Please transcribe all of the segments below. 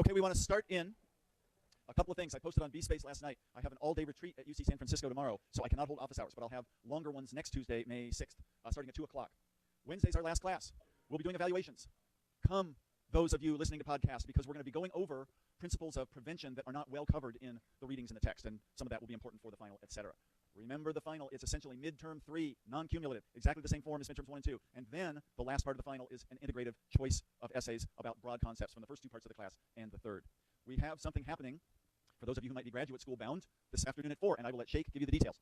Okay, we want to start in a couple of things. I posted on BSpace last night. I have an all-day retreat at UC San Francisco tomorrow, so I cannot hold office hours, but I'll have longer ones next Tuesday, May 6th, starting at 2 o'clock. Wednesday's our last class. We'll be doing evaluations. Come, those of you listening to podcasts, because we're going to be going over principles of prevention that are not well covered in the readings in the text, and some of that will be important for the final, etc. Remember, the final is essentially midterm 3, non-cumulative, exactly the same form as midterms 1 and 2. And then the last part of the final is an integrative choice of essays about broad concepts from the first 2 parts of the class and the third. We have something happening for those of you who might be graduate school bound this afternoon at 4, and I will let Shake give you the details.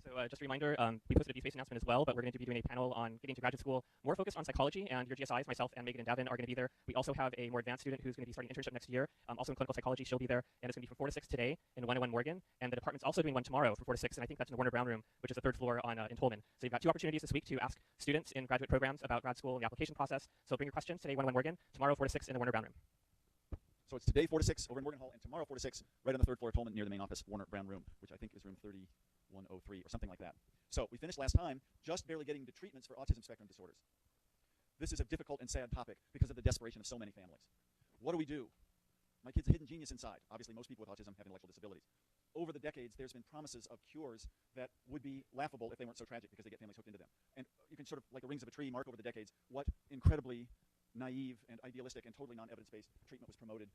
So just a reminder, we posted a BSpace announcement as well, but we're going to be doing a panel on getting to graduate school more focused on psychology, and your GSIs, myself and Megan and Davin, are going to be there. We also have a more advanced student who's going to be starting an internship next year, also in clinical psychology. She'll be there, and it's going to be from 4 to 6 today in 101 Morgan, and the department's also doing one tomorrow from 4 to 6, and I think that's in the Warner Brown room, which is the 3rd floor in Tolman. So you've got 2 opportunities this week to ask students in graduate programs about grad school and the application process. So bring your questions today, 101 Morgan, tomorrow 4 to 6 in the Warner Brown room. So it's today 4 to 6 over in Morgan Hall, and tomorrow 4 to 6 right on the 3rd floor of Tolman near the main office, Warner Brown room, which I think is room 3103 or something like that. So we finished last time just barely getting to treatments for autism spectrum disorders. This is a difficult and sad topic because of the desperation of so many families. What do we do? My kid's a hidden genius inside. Obviously, most people with autism have intellectual disabilities. Over the decades, there's been promises of cures that would be laughable if they weren't so tragic because they get families hooked into them. And you can sort of, like the rings of a tree, mark over the decades what incredibly naive and idealistic and totally non-evidence-based treatment was promoted.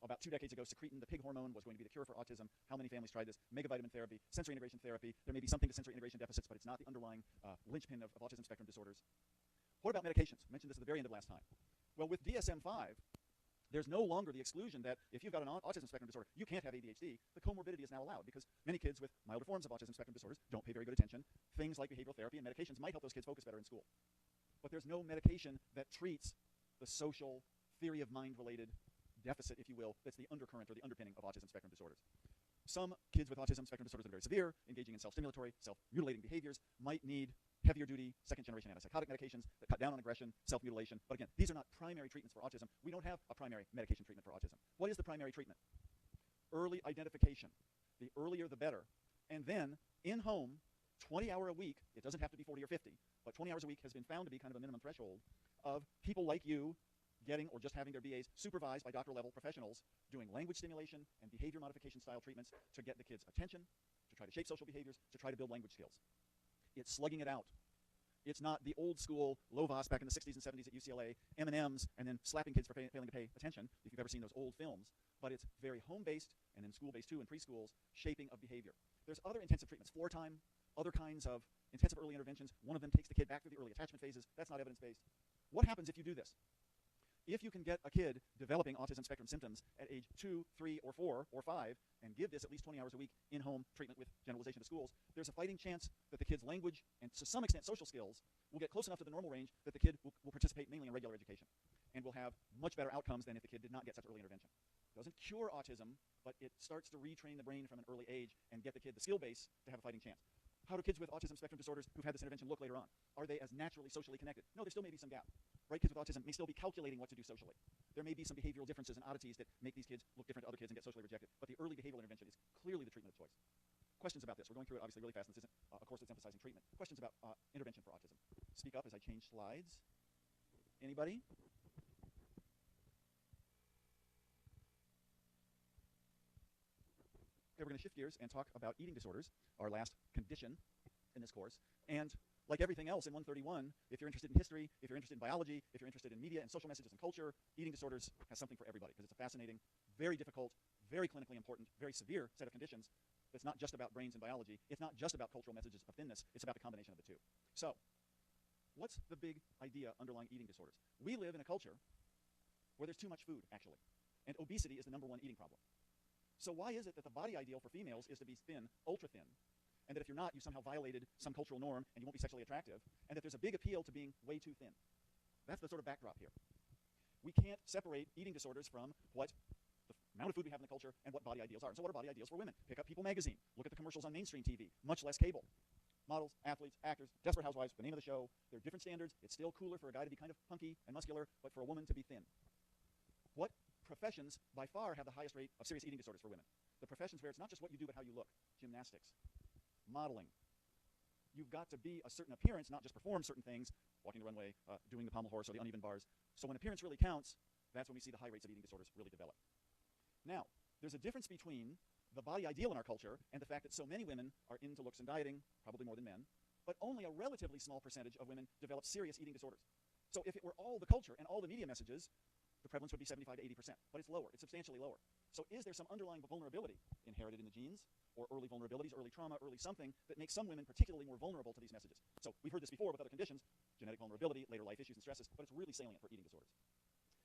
About 2 decades ago, secretin, the pig hormone, was going to be the cure for autism. How many families tried this? Megavitamin therapy, sensory integration therapy. There may be something to sensory integration deficits, but it's not the underlying linchpin of autism spectrum disorders. What about medications? I mentioned this at the very end of last time. Well, with DSM-5, there's no longer the exclusion that if you've got an autism spectrum disorder, you can't have ADHD. The comorbidity is now allowed because many kids with milder forms of autism spectrum disorders don't pay very good attention. Things like behavioral therapy and medications might help those kids focus better in school. But there's no medication that treats the social theory of mind-related deficit, if you will, that's the undercurrent or the underpinning of autism spectrum disorders. Some kids with autism spectrum disorders that are very severe, engaging in self-stimulatory, self-mutilating behaviors, might need heavier-duty second-generation antipsychotic medications that cut down on aggression, self-mutilation. But again, these are not primary treatments for autism. We don't have a primary medication treatment for autism. What is the primary treatment? Early identification. The earlier, the better. And then, in-home, 20-hour a week, it doesn't have to be 40 or 50, but 20 hours a week has been found to be kind of a minimum threshold of people like you getting or just having their BAs supervised by doctoral-level professionals doing language stimulation and behavior modification style treatments to get the kids' attention, to try to shape social behaviors, to try to build language skills. It's slugging it out. It's not the old school Lovaas back in the 60s and 70s at UCLA, M&Ms, and then slapping kids for failing to pay attention, if you've ever seen those old films. But it's very home-based, and then school-based too, in preschools, shaping of behavior. There's other intensive treatments, 4-time, other kinds of intensive early interventions. One of them takes the kid back through the early attachment phases. That's not evidence-based. What happens if you do this? If you can get a kid developing autism spectrum symptoms at age 2, 3, or 4, or 5, and give this at least 20 hours a week in-home treatment with generalization to schools, there's a fighting chance that the kid's language and to some extent social skills will get close enough to the normal range that the kid will participate mainly in regular education and will have much better outcomes than if the kid did not get such early intervention. It doesn't cure autism, but it starts to retrain the brain from an early age and get the kid the skill base to have a fighting chance. How do kids with autism spectrum disorders who've had this intervention look later on? Are they as naturally socially connected? No, there still may be some gap. Right? Kids with autism may still be calculating what to do socially. There may be some behavioral differences and oddities that make these kids look different to other kids and get socially rejected. But the early behavioral intervention is clearly the treatment of choice. Questions about this? We're going through it obviously really fast, and this isn't a course that's emphasizing treatment. Questions about intervention for autism? Speak up as I change slides. Anybody? Okay, we're going to shift gears and talk about eating disorders, our last condition in this course. And like everything else in 131, if you're interested in history, if you're interested in biology, if you're interested in media and social messages and culture, eating disorders has something for everybody because it's a fascinating, very difficult, very clinically important, very severe set of conditions that's not just about brains and biology. It's not just about cultural messages of thinness. It's about the combination of the two. So what's the big idea underlying eating disorders? We live in a culture where there's too much food, actually. And obesity is the #1 eating problem. So why is it that the body ideal for females is to be thin, ultra thin, and that if you're not, you somehow violated some cultural norm and you won't be sexually attractive, and that there's a big appeal to being way too thin? That's the sort of backdrop here. We can't separate eating disorders from what the amount of food we have in the culture and what body ideals are. And so what are body ideals for women? Pick up People magazine. Look at the commercials on mainstream TV, much less cable. Models, athletes, actors, Desperate Housewives, the name of the show. They're different standards. It's still cooler for a guy to be kind of hunky and muscular, but for a woman to be thin. What professions by far have the highest rate of serious eating disorders for women? The professions where it's not just what you do but how you look. Gymnastics, modeling. You've got to be a certain appearance, not just perform certain things, walking the runway, doing the pommel horse or the uneven bars. So when appearance really counts, that's when we see the high rates of eating disorders really develop. Now, there's a difference between the body ideal in our culture and the fact that so many women are into looks and dieting, probably more than men, but only a relatively small percentage of women develop serious eating disorders. So if it were all the culture and all the media messages, the prevalence would be 75 to 80%, but it's lower. It's substantially lower. So is there some underlying vulnerability inherited in the genes, or early vulnerabilities, early trauma, early something that makes some women particularly more vulnerable to these messages? So we've heard this before with other conditions, genetic vulnerability, later life issues and stresses, but it's really salient for eating disorders.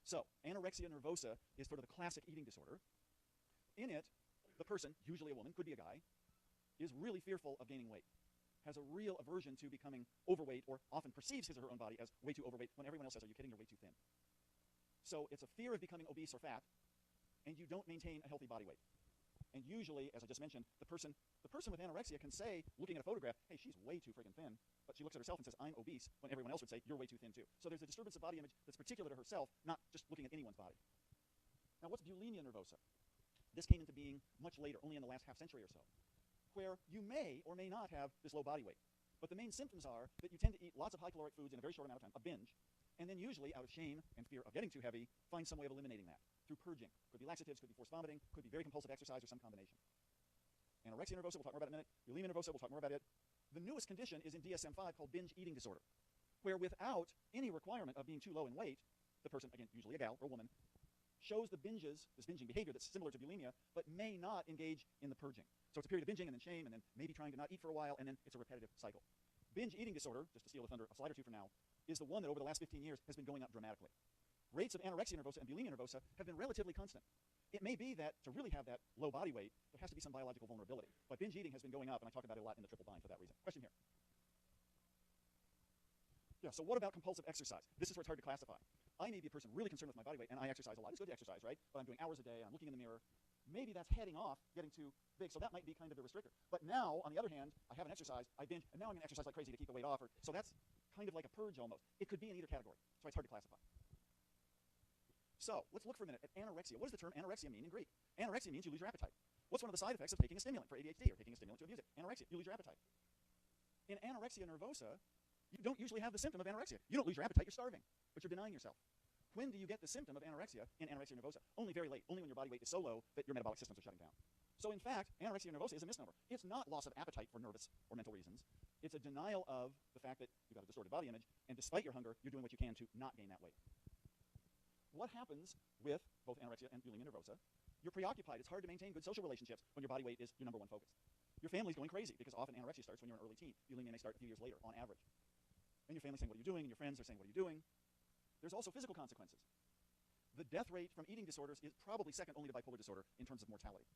So anorexia nervosa is sort of the classic eating disorder. In it, the person, usually a woman, could be a guy, is really fearful of gaining weight, has a real aversion to becoming overweight, or often perceives his or her own body as way too overweight when everyone else says, are you kidding, you're way too thin. So it's a fear of becoming obese or fat, and you don't maintain a healthy body weight. And usually, as I just mentioned, the person with anorexia can say, looking at a photograph, hey, she's way too friggin' thin, but she looks at herself and says, I'm obese, when everyone else would say, you're way too thin too. So there's a disturbance of body image that's particular to herself, not just looking at anyone's body. Now, what's bulimia nervosa? This came into being much later, only in the last half century or so, where you may or may not have this low body weight. But the main symptoms are that you tend to eat lots of high-caloric foods in a very short amount of time, a binge, and then usually, out of shame and fear of getting too heavy, find some way of eliminating that through purging. Could be laxatives, could be forced vomiting, could be very compulsive exercise, or some combination. Anorexia nervosa, we'll talk more about it in a minute. Bulimia nervosa, we'll talk more about it. The newest condition is in DSM-5 called binge eating disorder, where without any requirement of being too low in weight, the person, again, usually a gal or a woman, shows the binges, this binging behavior that's similar to bulimia, but may not engage in the purging. So it's a period of binging and then shame and then maybe trying to not eat for a while, and then it's a repetitive cycle. Binge eating disorder, just to steal the thunder a slide or two from now, is the one that over the last 15 years has been going up dramatically. Rates of anorexia nervosa and bulimia nervosa have been relatively constant. It may be that to really have that low body weight, there has to be some biological vulnerability. But binge eating has been going up, and I talk about it a lot in the triple bind for that reason. Question here. Yeah, so what about compulsive exercise? This is where it's hard to classify. I may be a person really concerned with my body weight, and I exercise a lot. It's good to exercise, right? But I'm doing hours a day, I'm looking in the mirror. Maybe that's heading off, getting too big, so that might be kind of a restrictor. But now, on the other hand, I haven't exercised, I binge, and now I'm going to exercise like crazy to keep the weight off. So that's kind of like a purge almost. It could be in either category, so it's hard to classify. So let's look for a minute at anorexia. What does the term anorexia mean in Greek? Anorexia means you lose your appetite. What's one of the side effects of taking a stimulant for ADHD or taking a stimulant to abuse it? Anorexia, you lose your appetite. In anorexia nervosa, you don't usually have the symptom of anorexia. You don't lose your appetite, you're starving, but you're denying yourself. When do you get the symptom of anorexia in anorexia nervosa? Only very late, only when your body weight is so low that your metabolic systems are shutting down. So in fact, anorexia nervosa is a misnomer. It's not loss of appetite for nervous or mental reasons. It's a denial of the fact that you've got a distorted body image, and despite your hunger, you're doing what you can to not gain that weight. What happens with both anorexia and bulimia nervosa? You're preoccupied. It's hard to maintain good social relationships when your body weight is your number one focus. Your family's going crazy because often anorexia starts when you're an early teen. Bulimia may start a few years later on average. And your family's saying, what are you doing? And your friends are saying, what are you doing? There's also physical consequences. The death rate from eating disorders is probably second only to bipolar disorder in terms of mortality.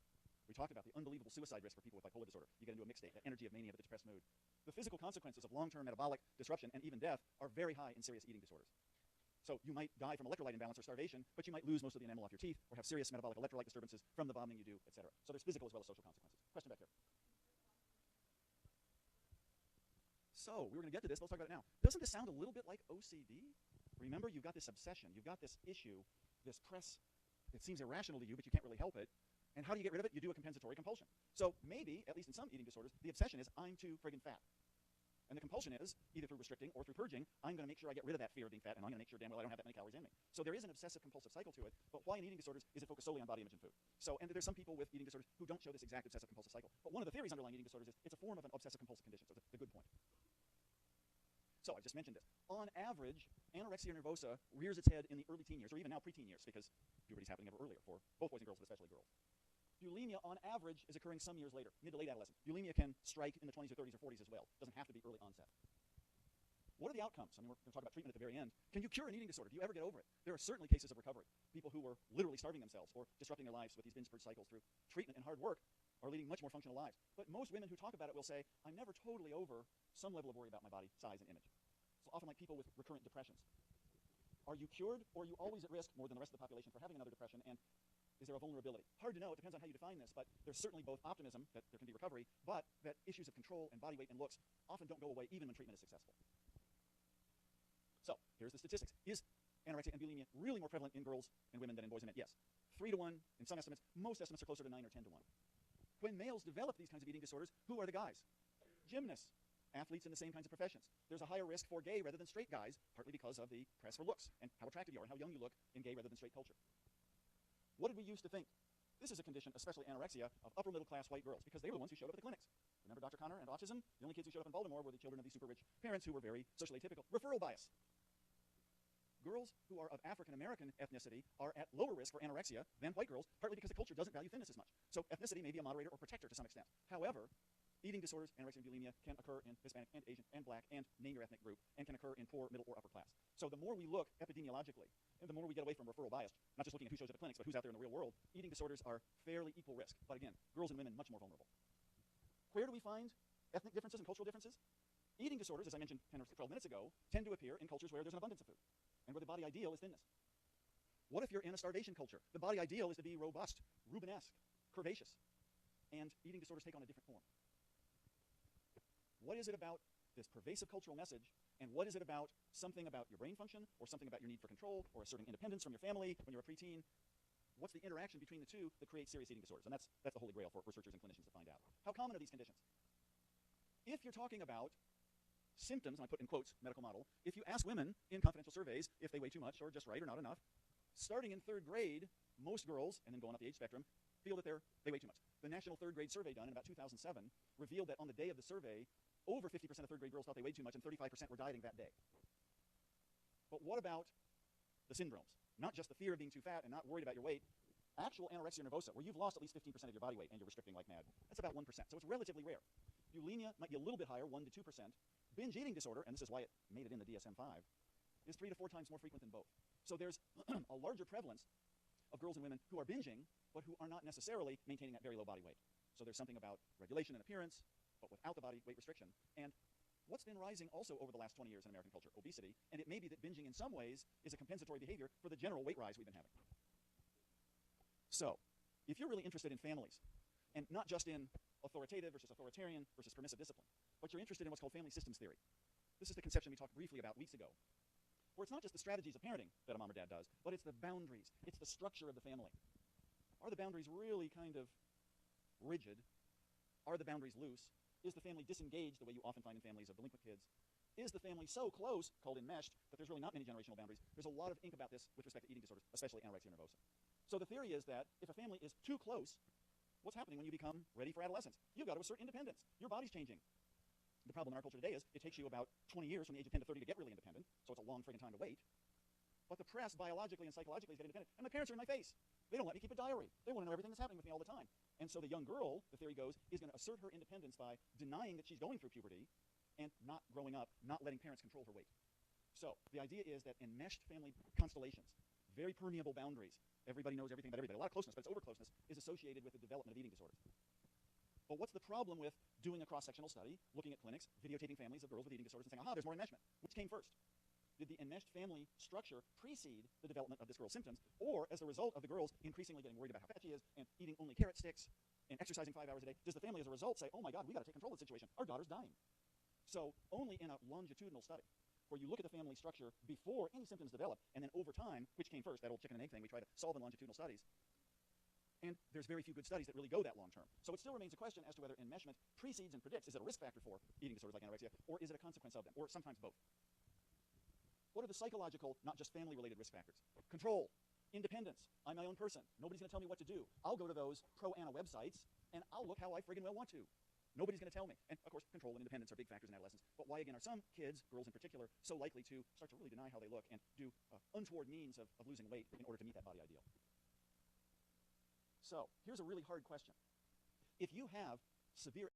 We talked about the unbelievable suicide risk for people with bipolar disorder. You get into a mixed state, that energy of mania, the depressed mood. The physical consequences of long-term metabolic disruption and even death are very high in serious eating disorders. So you might die from electrolyte imbalance or starvation, but you might lose most of the enamel off your teeth or have serious metabolic electrolyte disturbances from the vomiting you do, etc. So there's physical as well as social consequences. Question back here. So we were going to get to this. Let's talk about it now. Doesn't this sound a little bit like OCD? Remember, you've got this obsession. You've got this issue, this press that seems irrational to you, but you can't really help it. And how do you get rid of it? You do a compensatory compulsion. So maybe, at least in some eating disorders, the obsession is, I'm too friggin' fat. And the compulsion is, either through restricting or through purging, I'm going to make sure I get rid of that fear of being fat, and I'm going to make sure damn well I don't have that many calories in me. So there is an obsessive-compulsive cycle to it, but why in eating disorders is it focused solely on body image and food? So, and there's some people with eating disorders who don't show this exact obsessive-compulsive cycle. But one of the theories underlying eating disorders is it's a form of an obsessive-compulsive condition, so it's a good point. So I just mentioned this. On average, anorexia nervosa rears its head in the early teen years, or even now preteen years, because puberty is happening ever earlier for both boys and girls, but especially girls. Bulimia, on average, is occurring some years later, mid to late adolescence. Bulimia can strike in the 20s or 30s or 40s as well. It doesn't have to be early onset. What are the outcomes? I mean, we're going to talk about treatment at the very end. Can you cure an eating disorder? Do you ever get over it? There are certainly cases of recovery. People who were literally starving themselves or disrupting their lives with these binge purge cycles through treatment and hard work are leading much more functional lives. But most women who talk about it will say, I'm never totally over some level of worry about my body size and image. So often like people with recurrent depressions. Are you cured, or are you always at risk more than the rest of the population for having another depression? And is there a vulnerability? Hard to know. It depends on how you define this, but there's certainly both optimism that there can be recovery, but that issues of control and body weight and looks often don't go away even when treatment is successful. So here's the statistics. Is anorexia and bulimia really more prevalent in girls and women than in boys and men? Yes. 3 to 1 in some estimates. Most estimates are closer to 9 or 10 to 1. When males develop these kinds of eating disorders, who are the guys? Gymnasts, athletes in the same kinds of professions. There's a higher risk for gay rather than straight guys, partly because of the press for looks and how attractive you are and how young you look in gay rather than straight culture. What did we used to think? This is a condition, especially anorexia, of upper middle class white girls, because they were the ones who showed up at the clinics. Remember Dr. Connor and autism? The only kids who showed up in Baltimore were the children of these super rich parents who were very socially atypical. Referral bias. Girls who are of African American ethnicity are at lower risk for anorexia than white girls, partly because the culture doesn't value thinness as much. So ethnicity may be a moderator or protector to some extent. However, eating disorders, anorexia and bulimia, can occur in Hispanic and Asian and black and name your ethnic group, and can occur in poor, middle, or upper class. So the more we look epidemiologically, and the more we get away from referral bias, not just looking at who shows up at clinics, but who's out there in the real world, eating disorders are fairly equal risk. But again, girls and women much more vulnerable. Where do we find ethnic differences and cultural differences? Eating disorders, as I mentioned 10 or 12 minutes ago, tend to appear in cultures where there's an abundance of food and where the body ideal is thinness. What if you're in a starvation culture? The body ideal is to be robust, Rubenesque, curvaceous, and eating disorders take on a different form. What is it about this pervasive cultural message, and what is it about something about your brain function, or something about your need for control, or asserting independence from your family when you're a preteen? What's the interaction between the two that creates serious eating disorders? And that's the holy grail for researchers and clinicians to find out. How common are these conditions? If you're talking about symptoms, and I put in quotes, medical model, if you ask women in confidential surveys if they weigh too much or just right or not enough, starting in 3rd grade, most girls, and then going up the age spectrum, feel that they weigh too much. The National 3rd Grade Survey done in about 2007 revealed that on the day of the survey, over 50% of 3rd grade girls thought they weighed too much and 35% were dieting that day. But what about the syndromes? Not just the fear of being too fat and not worried about your weight. Actual anorexia nervosa, where you've lost at least 15% of your body weight and you're restricting like mad, that's about 1%. So it's relatively rare. Bulimia might be a little bit higher, 1 to 2%. Binge eating disorder, and this is why it made it in the DSM-5, is 3 to 4 times more frequent than both. So there's a larger prevalence of girls and women who are binging, but who are not necessarily maintaining that very low body weight. So there's something about regulation and appearance, but without the body weight restriction. And what's been rising also over the last 20 years in American culture? Obesity. And it may be that binging in some ways is a compensatory behavior for the general weight rise we've been having. So, if you're really interested in families, and not just in authoritative versus authoritarian versus permissive discipline, but you're interested in what's called family systems theory. This is the conception we talked briefly about weeks ago, where it's not just the strategies of parenting that a mom or dad does, but it's the boundaries, it's the structure of the family. Are the boundaries really kind of rigid? Are the boundaries loose? Is the family disengaged the way you often find in families of delinquent kids? Is the family so close, called enmeshed, that there's really not many generational boundaries? There's a lot of ink about this with respect to eating disorders, especially anorexia nervosa. So the theory is that if a family is too close, what's happening when you become ready for adolescence? You've got to assert independence. Your body's changing. The problem in our culture today is it takes you about 20 years from the age of 10 to 30 to get really independent, so it's a long friggin' time to wait. But the press, biologically and psychologically, is getting independent. And my parents are in my face. They don't let me keep a diary. They want to know everything that's happening with me all the time. And so the young girl, the theory goes, is going to assert her independence by denying that she's going through puberty and not growing up, not letting parents control her weight. So the idea is that enmeshed family constellations, very permeable boundaries, everybody knows everything about everybody, a lot of closeness, but it's over-closeness, is associated with the development of eating disorders. But what's the problem with doing a cross-sectional study, looking at clinics, videotaping families of girls with eating disorders and saying, aha, there's more enmeshment? Which came first? Did the enmeshed family structure precede the development of this girl's symptoms, or as a result of the girls increasingly getting worried about how fat she is and eating only carrot sticks and exercising 5 hours a day, does the family as a result say, oh my God, we got to take control of the situation, our daughter's dying? So only in a longitudinal study, where you look at the family structure before any symptoms develop, and then over time, which came first, that old chicken and egg thing we try to solve in longitudinal studies, and there's very few good studies that really go that long term. So it still remains a question as to whether enmeshment precedes and predicts. Is it a risk factor for eating disorders like anorexia, or is it a consequence of them, or sometimes both? What are the psychological, not just family-related risk factors? Control, independence. I'm my own person. Nobody's going to tell me what to do. I'll go to those pro-Anna websites, and I'll look how I friggin' well want to. Nobody's going to tell me. And, of course, control and independence are big factors in adolescence. But why, again, are some kids, girls in particular, so likely to start to really deny how they look and do untoward means of losing weight in order to meet that body ideal? So here's a really hard question. If you have severe